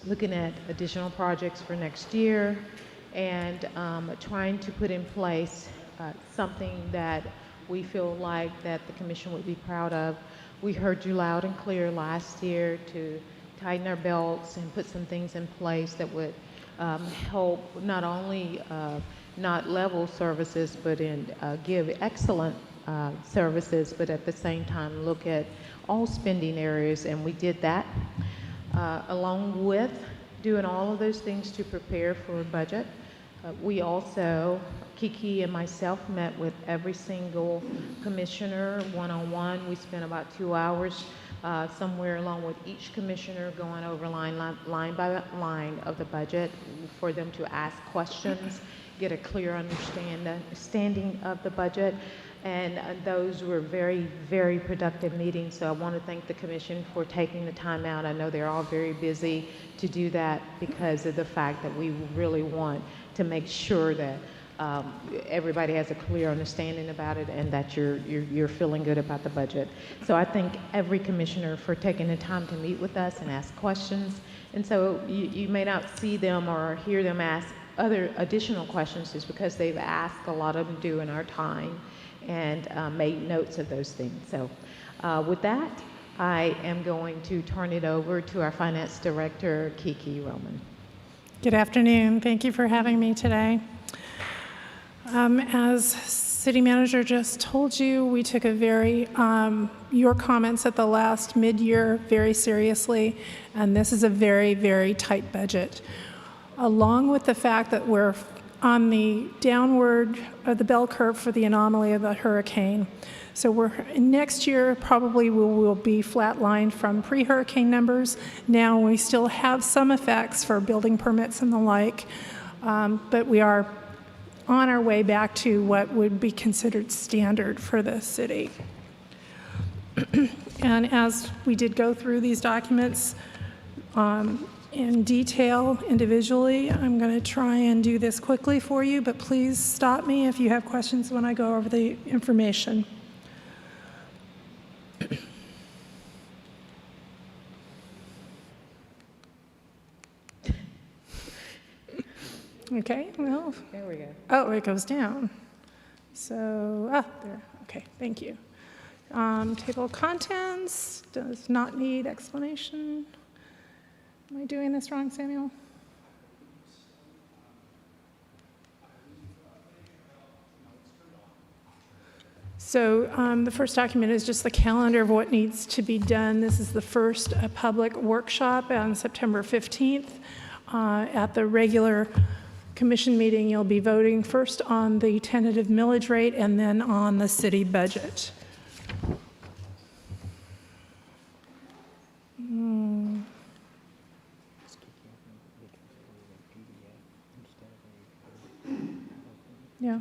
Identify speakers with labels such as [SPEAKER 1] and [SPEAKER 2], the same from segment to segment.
[SPEAKER 1] looking at additional projects for next year, and trying to put in place something that we feel like that the commission would be proud of. We heard you loud and clear last year to tighten our belts and put some things in place that would help not only not level services, but give excellent services, but at the same time look at all spending areas, and we did that. Along with doing all of those things to prepare for a budget, we also, Kiki and myself, met with every single commissioner one-on-one. We spent about 2 hours somewhere along with each commissioner going over line by line of the budget for them to ask questions, get a clear understanding of the budget. And those were very, very productive meetings. So I want to thank the commission for taking the time out. I know they're all very busy to do that because of the fact that we really want to make sure that everybody has a clear understanding about it and that you're feeling good about the budget. So I thank every commissioner for taking the time to meet with us and ask questions. And so you may not see them or hear them ask other additional questions just because they've asked a lot of them during our time and made notes of those things. So with that, I am going to turn it over to our Finance Director, Kiki Roman.
[SPEAKER 2] Good afternoon. Thank you for having me today. As City Manager just told you, we took your comments at the last mid-year very seriously, and this is a very, very tight budget. Along with the fact that we're on the downward of the bell curve for the anomaly of the hurricane. So next year probably we will be flatlined from pre-hurricane numbers. Now we still have some effects for building permits and the like, but we are on our way back to what would be considered standard for the city. And as we did go through these documents in detail individually, I'm going to try and do this quickly for you, but please stop me if you have questions when I go over the information. Okay, well.
[SPEAKER 1] There we go.
[SPEAKER 2] Oh, it goes down. So, there. Okay, thank you. Table of contents does not need explanation. Am I doing this wrong, Samuel? So the first document is just the calendar of what needs to be done. This is the first public workshop on September 15th. At the regular commission meeting, you'll be voting first on the tentative millage rate and then on the city budget. Yeah.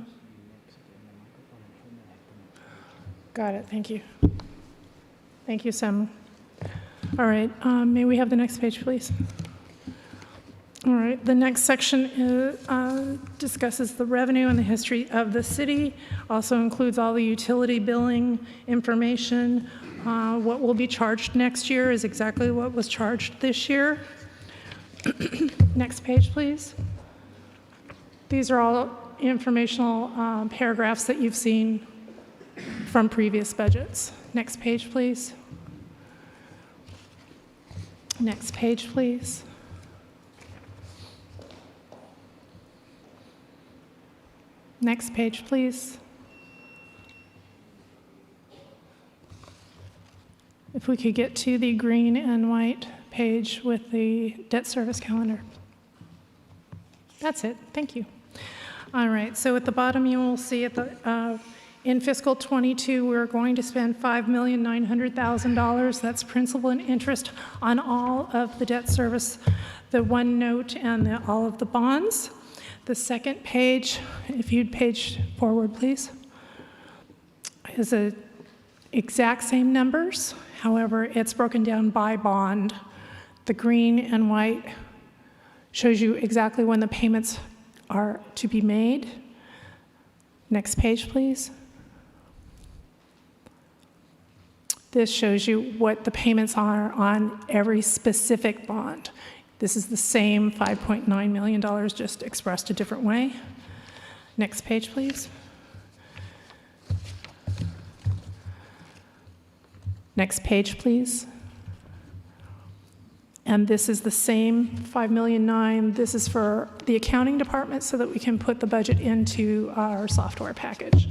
[SPEAKER 2] Got it. Thank you. Thank you, Sam. All right. May we have the next page, please? All right. The next section discusses the revenue and the history of the city. Also includes all the utility billing information. What will be charged next year is exactly what was charged this year. Next page, please. These are all informational paragraphs that you've seen from previous budgets. Next page, please. Next page, please. Next page, please. If we could get to the green and white page with the debt service calendar. That's it. Thank you. All right. So at the bottom, you will see at the in fiscal 22, we're going to spend $5,900,000. That's principal and interest on all of the debt service, the one note, and all of the bonds. The second page, if you'd page forward, please, is the exact same numbers. However, it's broken down by bond. The green and white shows you exactly when the payments are to be made. Next page, please. This shows you what the payments are on every specific bond. This is the same $5.9 million, just expressed a different way. Next page, please. Next page, please. And this is the same $5.9 million. This is for the accounting department so that we can put the budget into our software package.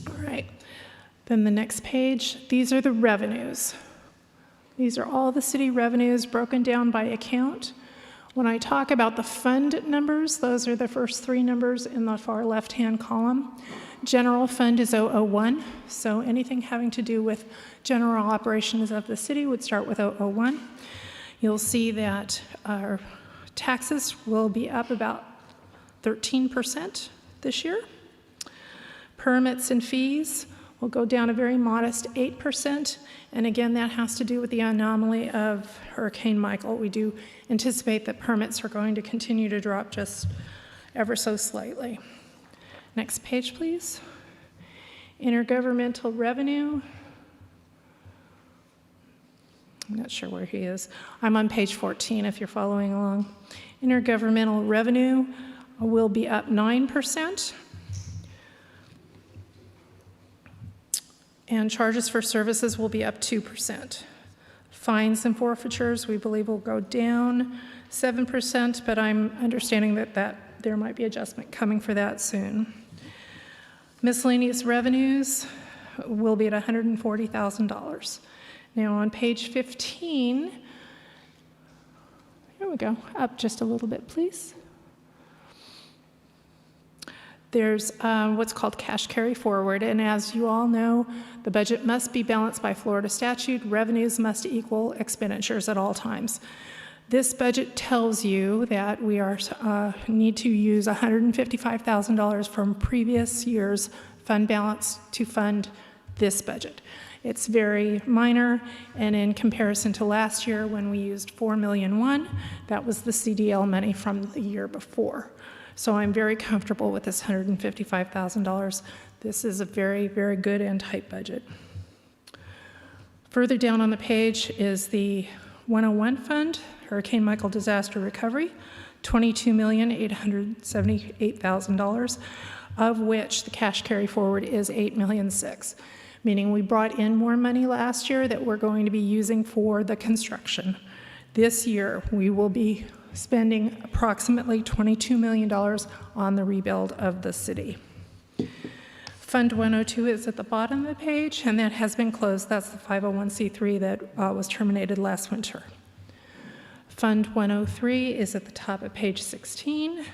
[SPEAKER 2] All right. Then the next page, these are the revenues. These are all the city revenues broken down by account. When I talk about the fund numbers, those are the first three numbers in the far left-hand column. General fund is 001, so anything having to do with general operations of the city would start with 001. You'll see that our taxes will be up about 13% this year. Permits and fees will go down a very modest 8%, and again, that has to do with the anomaly of Hurricane Michael. We do anticipate that permits are going to continue to drop just ever so slightly. Next page, please. Intergovernmental revenue. I'm not sure where he is. I'm on page 14 if you're following along. Intergovernmental revenue will be up 9%. And charges for services will be up 2%. Fines and forfeitures, we believe, will go down 7%, but I'm understanding that there might be adjustment coming for that soon. Miscellaneous revenues will be at $140,000. Now on page 15, here we go, up just a little bit, please. There's what's called cash carry forward, and as you all know, the budget must be balanced by Florida statute. Revenues must equal expenditures at all times. This budget tells you that we need to use $155,000 from previous year's fund balance to fund this budget. It's very minor, and in comparison to last year when we used $4.1 million, that was the CDL money from the year before. So I'm very comfortable with this $155,000. This is a very, very good and tight budget. Further down on the page is the 101 fund, Hurricane Michael Disaster Recovery, $22,878,000, of which the cash carry forward is $8.6 million, meaning we brought in more money last year that we're going to be using for the construction. This year, we will be spending approximately $22 million on the rebuild of the city. Fund 102 is at the bottom of the page, and that has been closed. That's the 501c3 that was terminated last winter. Fund 103 is at the top of page 16.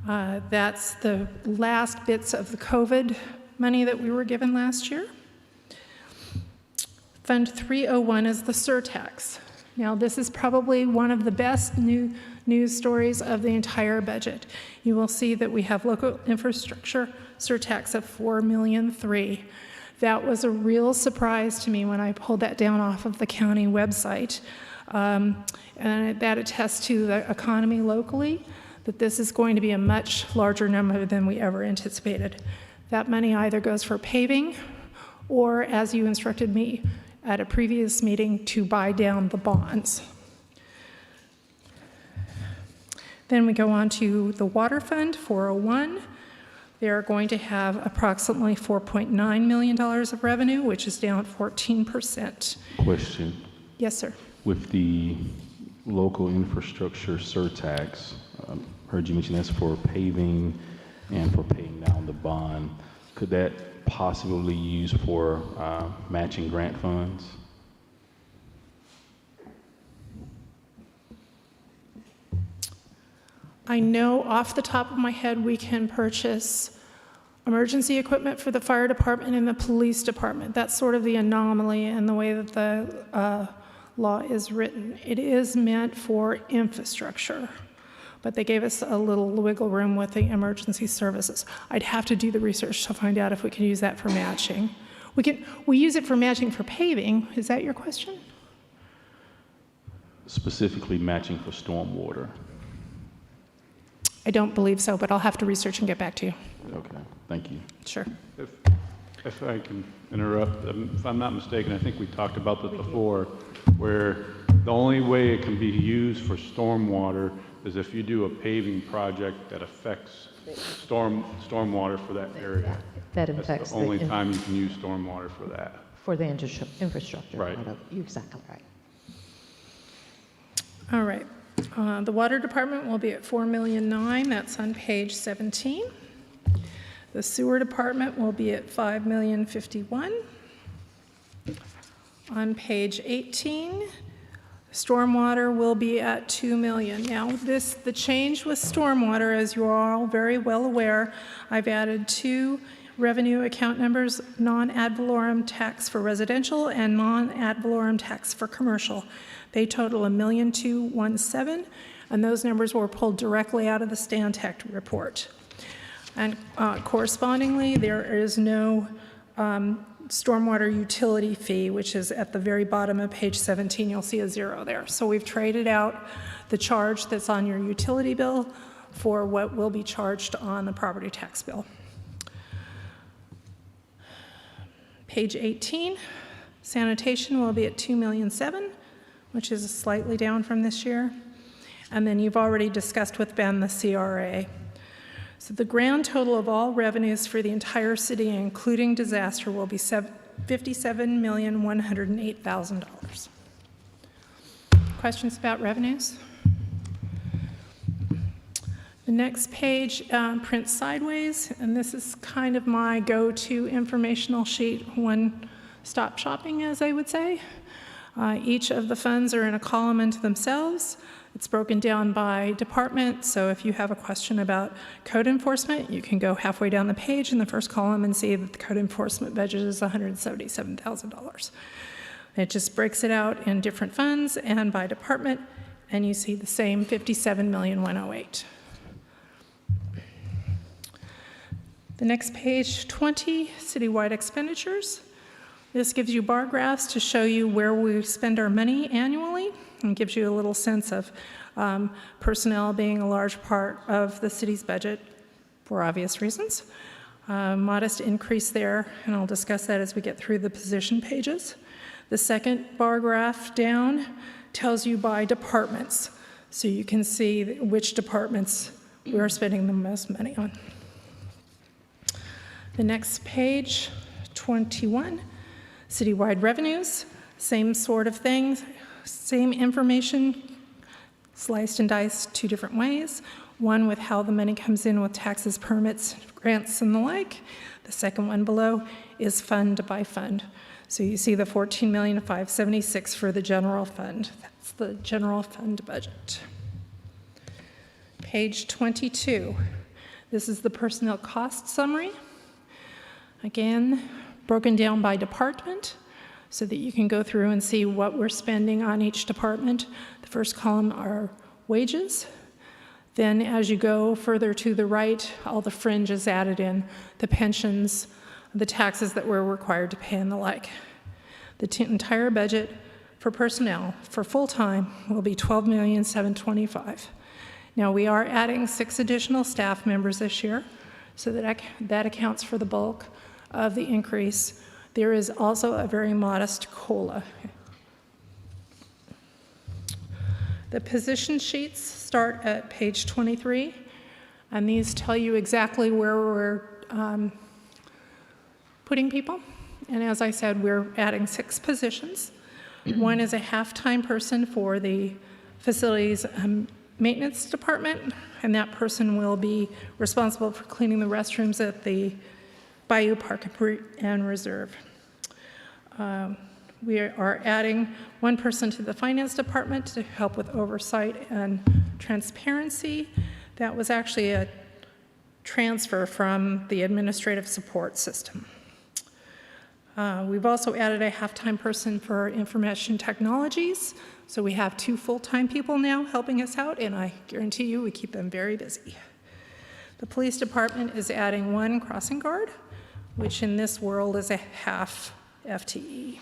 [SPEAKER 2] That's the last bits of the COVID money that we were given last year. Fund 301 is the surtax. Now, this is probably one of the best news stories of the entire budget. You will see that we have local infrastructure surtax of $4.3 million. That was a real surprise to me when I pulled that down off of the county website. And that attests to the economy locally, that this is going to be a much larger number than we ever anticipated. That money either goes for paving or, as you instructed me at a previous meeting, to buy down the bonds. Then we go on to the water fund, 401. They're going to have approximately $4.9 million of revenue, which is down 14%.
[SPEAKER 3] Question.
[SPEAKER 2] Yes, sir.
[SPEAKER 3] With the local infrastructure surtax, heard you mention that's for paving and for paying down the bond. Could that possibly be used for matching grant funds?
[SPEAKER 2] I know off the top of my head we can purchase emergency equipment for the fire department and the police department. That's sort of the anomaly in the way that the law is written. It is meant for infrastructure, but they gave us a little wiggle room with the emergency services. I'd have to do the research to find out if we can use that for matching. We use it for matching for paving. Is that your question?
[SPEAKER 3] Specifically matching for stormwater.
[SPEAKER 2] I don't believe so, but I'll have to research and get back to you.
[SPEAKER 3] Okay, thank you.
[SPEAKER 2] Sure.
[SPEAKER 4] If I can interrupt, if I'm not mistaken, I think we talked about this before, where The only way it can be used for stormwater is if you do a paving project that affects stormwater for that area.
[SPEAKER 1] That
[SPEAKER 4] That's
[SPEAKER 1] affects
[SPEAKER 4] the only time you can use stormwater for that.
[SPEAKER 1] for the infrastructure.
[SPEAKER 4] Right.
[SPEAKER 1] part of- You're exactly right.
[SPEAKER 2] All right. The water department will be at $4,000,009. That's on page 17. The sewer department will be at $5,051,000. On page 18, stormwater will be at $2 million. Now, the change with stormwater, as you are all very well aware, I've added 2 revenue account numbers, non-ad valorem tax for residential and non-ad valorem tax for commercial. They total $1,217,000, and those numbers were pulled directly out of the Stantec report. And correspondingly, there is no stormwater utility fee, which is at the very bottom of page 17. You'll see a 0 there. So we've traded out the charge that's on your utility bill for what will be charged on the property tax bill. Page 18, sanitation will be at $2,007,000, which is slightly down from this year. And then you've already discussed with Ben the CRA. So the grand total of all revenues for the entire city, including disaster, will be $57,108,000. Questions about revenues? The next page prints sideways, and this is kind of my go-to informational sheet, one-stop shopping, as I would say. Each of the funds are in a column unto themselves. It's broken down by department, so if you have a question about code enforcement, you can go halfway down the page in the first column and see that the code enforcement budget is $177,000. It just breaks it out in different funds and by department, and you see the same $57,108,000. The next page, 20, Citywide Expenditures. This gives you bar graphs to show you where we spend our money annually and gives you a little sense of personnel being a large part of the city's budget for obvious reasons. Modest increase there, and I'll discuss that as we get through the position pages. The second bar graph down tells you by departments, so you can see which departments we are spending the most money on. The next page, 21, Citywide Revenues, same sort of thing, same information, sliced and diced 2 different ways. One with how the money comes in with taxes, permits, grants, and the like. The second one below is fund by fund. So you see the $14,576,000 for the general fund. That's the general fund budget. Page 22. This is the personnel cost summary. Again, broken down by department so that you can go through and see what we're spending on each department. The first column are wages. Then as you go further to the right, all the fringe is added in, the pensions, the taxes that we're required to pay and the like. The entire budget for personnel for full-time will be $12,725,000. Now we are adding 6 additional staff members this year, so that accounts for the bulk of the increase. There is also a very modest COLA. The position sheets start at page 23, and these tell you exactly where we're putting people. And as I said, we're adding 6 positions. One is a half-time person for the facilities maintenance department, and that person will be responsible for cleaning the restrooms at the Bayou Park and Reserve. We are adding 1 person to the finance department to help with oversight and transparency. That was actually a transfer from the administrative support system. We've also added a half-time person for information technologies. So we have 2 full-time people now helping us out, and I guarantee you we keep them very busy. The police department is adding 1 crossing guard, which in this world is a half FTE.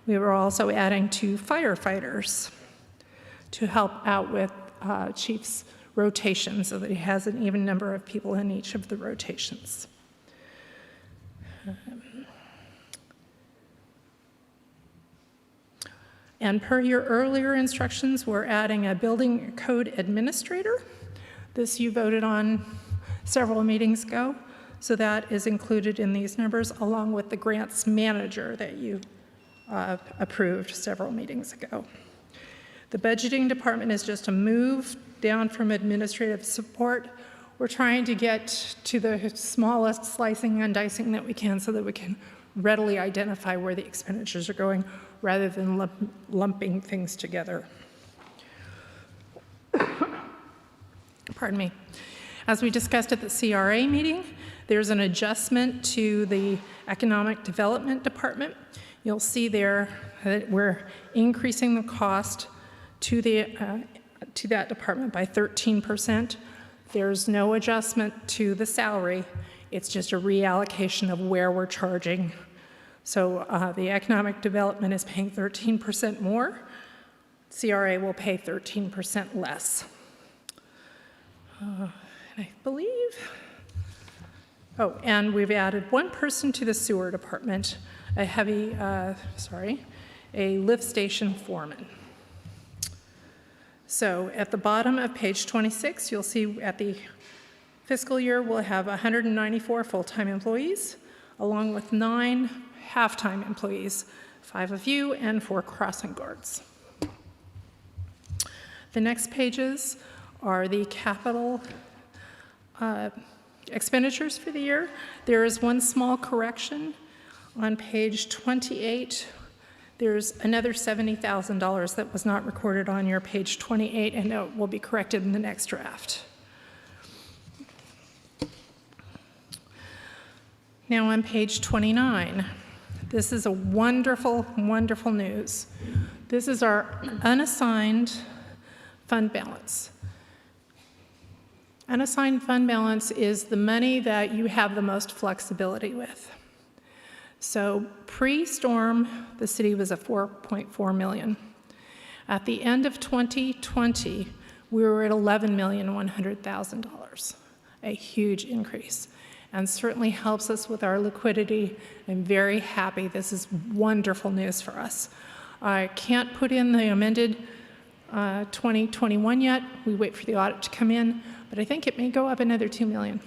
[SPEAKER 2] We were also adding 2 firefighters to help out with chief's rotation so that he has an even number of people in each of the rotations. And per your earlier instructions, we're adding a building code administrator. This you voted on several meetings ago, so that is included in these numbers, along with the grants manager that you approved several meetings ago. The budgeting department is just a move down from administrative support. We're trying to get to the smallest slicing and dicing that we can so that we can readily identify where the expenditures are going rather than lumping things together. Pardon me. As we discussed at the CRA meeting, there's an adjustment to the Economic Development Department. You'll see there that we're increasing the cost to that department by 13%. There's no adjustment to the salary. It's just a reallocation of where we're charging. So the economic development is paying 13% more. CRA will pay 13% less. I believe, and we've added one person to the sewer department, a lift station foreman. So at the bottom of page 26, you'll see at the fiscal year, we'll have 194 full-time employees, along with 9 half-time employees, 5 of you and 4 crossing guards. The next pages are the capital expenditures for the year. There is one small correction. On page 28, there's another $70,000 that was not recorded on your page 28, and it will be corrected in the next draft. Now on page 29, this is a wonderful, wonderful news. This is our unassigned fund balance. Unassigned fund balance is the money that you have the most flexibility with. So pre-storm, the city was at $4.4 million. At the end of 2020, we were at $11,100,000, a huge increase, and certainly helps us with our liquidity. I'm very happy. This is wonderful news for us. I can't put in the amended 2021 yet. We wait for the audit to come in, but I think it may go up another $2 million.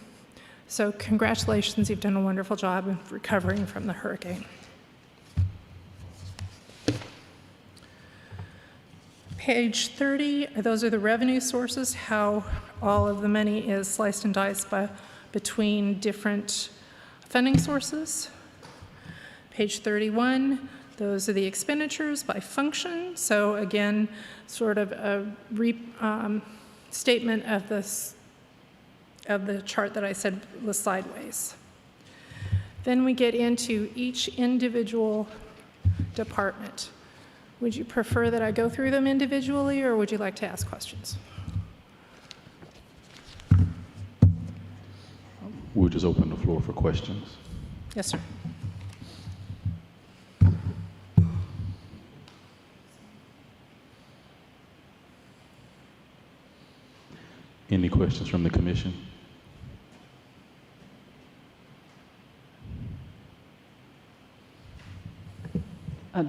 [SPEAKER 2] So congratulations, you've done a wonderful job of recovering from the hurricane. Page 30, those are the revenue sources, how all of the money is sliced and diced between different funding sources. Page 31, those are the expenditures by function. So again, sort of a statement of the chart that I said was sideways. Then we get into each individual department. Would you prefer that I go through them individually, or would you like to ask questions?
[SPEAKER 3] We'll just open the floor for questions.
[SPEAKER 2] Yes, sir.
[SPEAKER 3] Any questions from the commission?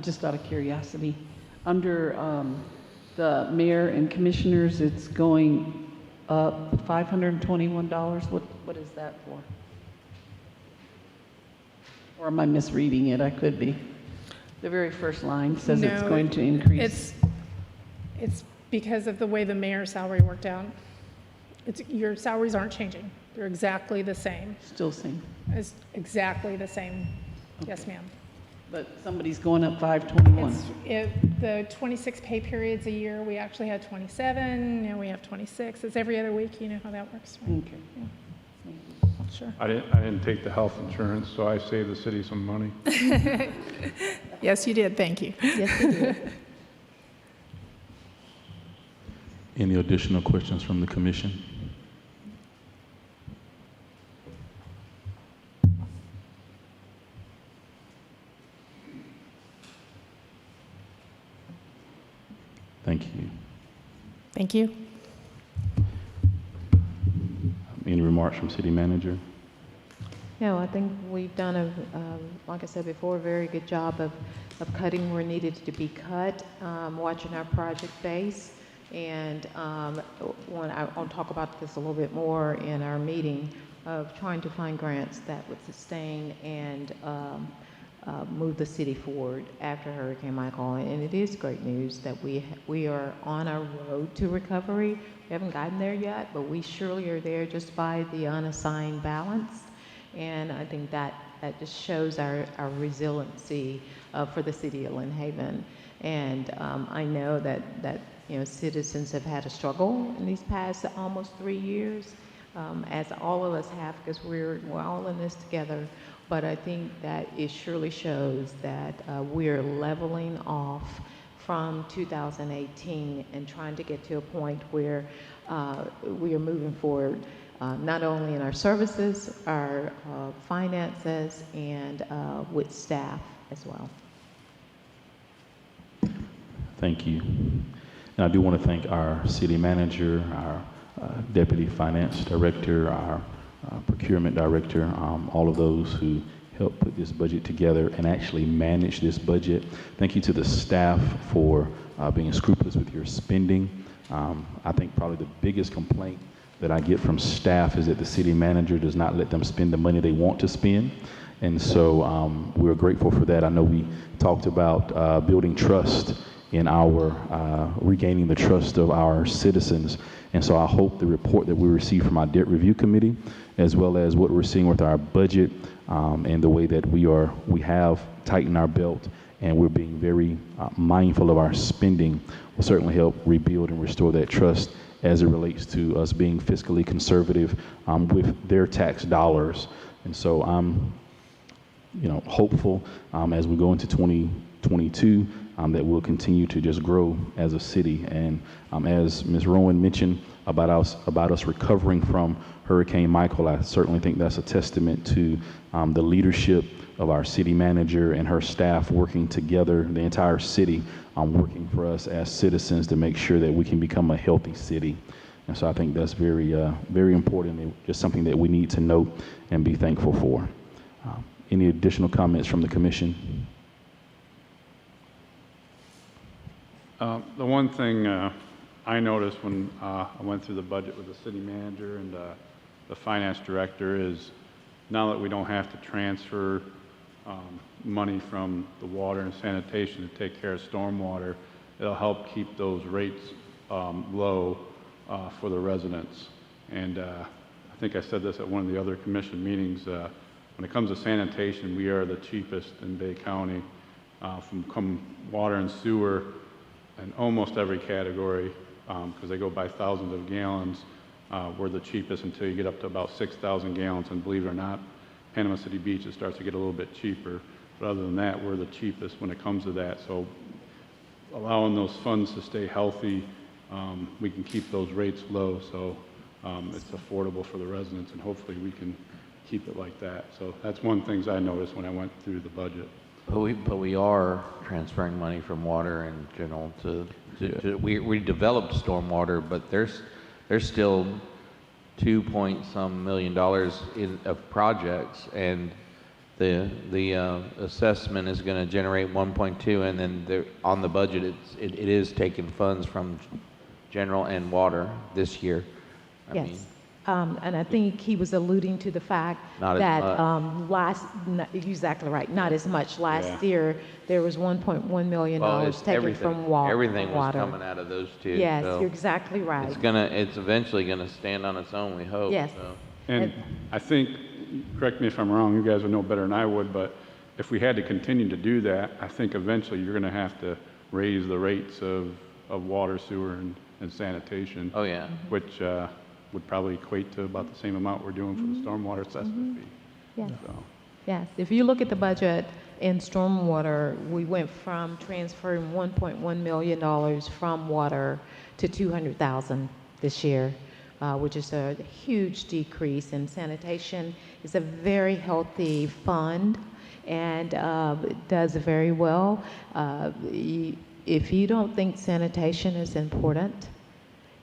[SPEAKER 5] Just out of curiosity, under the mayor and commissioners, it's going up $521. What is that for? Or am I misreading it? I could be. The very first line says it's going to increase.
[SPEAKER 2] It's because of the way the mayor's salary worked out. Your salaries aren't changing. They're exactly the same.
[SPEAKER 5] Still same.
[SPEAKER 2] It's exactly the same. Okay. Yes, ma'am.
[SPEAKER 5] But somebody's going up 521.
[SPEAKER 2] The 26 pay periods a year, we actually had 27, now we have 26. It's every other week, you know how that works, right?
[SPEAKER 5] Okay.
[SPEAKER 2] Yeah. Sure.
[SPEAKER 4] I didn't take the health insurance, so I saved the city some money.
[SPEAKER 2] Yes, you did. Thank you.
[SPEAKER 1] Yes, you did.
[SPEAKER 3] Any additional questions from the commission? Thank you.
[SPEAKER 2] Thank you.
[SPEAKER 3] Any remarks from city manager?
[SPEAKER 1] No, I think we've done like I said before, a very good job of cutting where needed to be cut, watching our project base. And I'll talk about this a little bit more in our meeting of trying to find grants that would sustain and move the city forward after Hurricane Michael. And it is great news that we are on our road to recovery. We haven't gotten there yet, but we surely are there just by the unassigned balance. And I think that just shows our resiliency for the city of Lynn Haven. And I know that citizens have had a struggle in these past almost 3 years, as all of us have, because we're all in this together. But I think that it surely shows that we're leveling off from 2018 and trying to get to a point where we are moving forward, not only in our services, our finances, and with staff as well.
[SPEAKER 3] Thank you. And I do want to thank our city manager, our deputy finance director, our procurement director, all of those who helped put this budget together and actually manage this budget. Thank you to the staff for being scrupulous with your spending. I think probably the biggest complaint that I get from staff is that the city manager does not let them spend the money they want to spend. And so we're grateful for that. I know we talked about building trust in our regaining the trust of our citizens. And so I hope the report that we receive from our debt review committee, as well as what we're seeing with our budget and the way that we have tightened our belt and we're being very mindful of our spending, will certainly help rebuild and restore that trust as it relates to us being fiscally conservative with their tax dollars. And so I'm hopeful as we go into 2022 that we'll continue to just grow as a city. And as Ms. Rowan mentioned about us recovering from Hurricane Michael, I certainly think that's a testament to the leadership of our city manager and her staff working together, the entire city working for us as citizens to make sure that we can become a healthy city. And so I think that's very, very important and just something that we need to note and be thankful for. Any additional comments from the commission?
[SPEAKER 4] The one thing I noticed when I went through the budget with the city manager and the finance director is now that we don't have to transfer money from the water and sanitation to take care of stormwater, it'll help keep those rates low for the residents. And I think I said this at one of the other commission meetings. When it comes to sanitation, we are the cheapest in Bay County from water and sewer in almost every category because they go by thousands of gallons. We're the cheapest until you get up to about 6,000 gallons, and believe it or not, Panama City Beach, it starts to get a little bit cheaper. But other than that, we're the cheapest when it comes to that. So allowing those funds to stay healthy, we can keep those rates low so it's affordable for the residents, and hopefully we can keep it like that. So that's one of the things I noticed when I went through the budget.
[SPEAKER 6] But we are transferring money from water in general to we developed stormwater, but there's still $2.some million of projects, and the assessment is going to generate 1.2, and then on the budget it is taking funds from general and water this year. I mean,
[SPEAKER 1] and I think he was alluding to the fact that exactly right, not as much. Last year, there was $1.1 million taken from water.
[SPEAKER 6] Everything was coming out of those two.
[SPEAKER 1] Yes,
[SPEAKER 6] so
[SPEAKER 1] you're exactly right.
[SPEAKER 6] It's eventually gonna stand on its own, we hope.
[SPEAKER 1] Yes.
[SPEAKER 6] So.
[SPEAKER 4] And I think, correct me if I'm wrong, you guys would know better than I would, but if we had to continue to do that, I think eventually you're gonna have to raise the rates of water, sewer, and sanitation.
[SPEAKER 6] Oh, yeah.
[SPEAKER 4] Which would probably equate to about the same amount we're doing for the stormwater assessment fee.
[SPEAKER 1] Yes.
[SPEAKER 4] So.
[SPEAKER 1] Yes, if you look at the budget in stormwater, we went from transferring $1.1 million from water to $200,000 this year, which is a huge decrease. And sanitation is a very healthy fund and it does very well. If you don't think sanitation is important,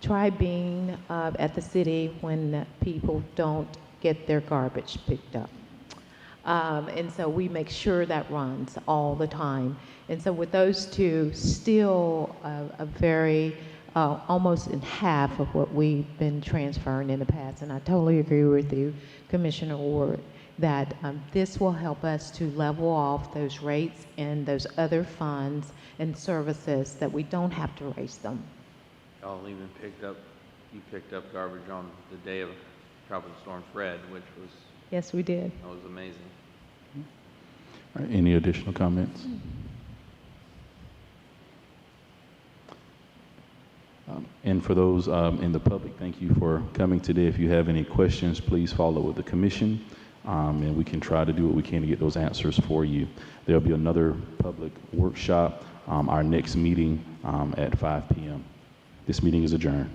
[SPEAKER 1] try being at the city when people don't get their garbage picked up. And so we make sure that runs all the time. And so with those two, still a very, almost in half of what we've been transferring in the past. And I totally agree with you, Commissioner Ward, that this will help us to level off those rates and those other funds and services that we don't have to raise them.
[SPEAKER 6] Y'all even you picked up garbage on the day of Tropical Storm Fred, which was,
[SPEAKER 1] Yes, we did.
[SPEAKER 6] that was amazing.
[SPEAKER 3] All right, any additional comments? And for those in the public, thank you for coming today. If you have any questions, please follow with the commission, and we can try to do what we can to get those answers for you. There'll be another public workshop, our next meeting at 5 p.m. This meeting is adjourned.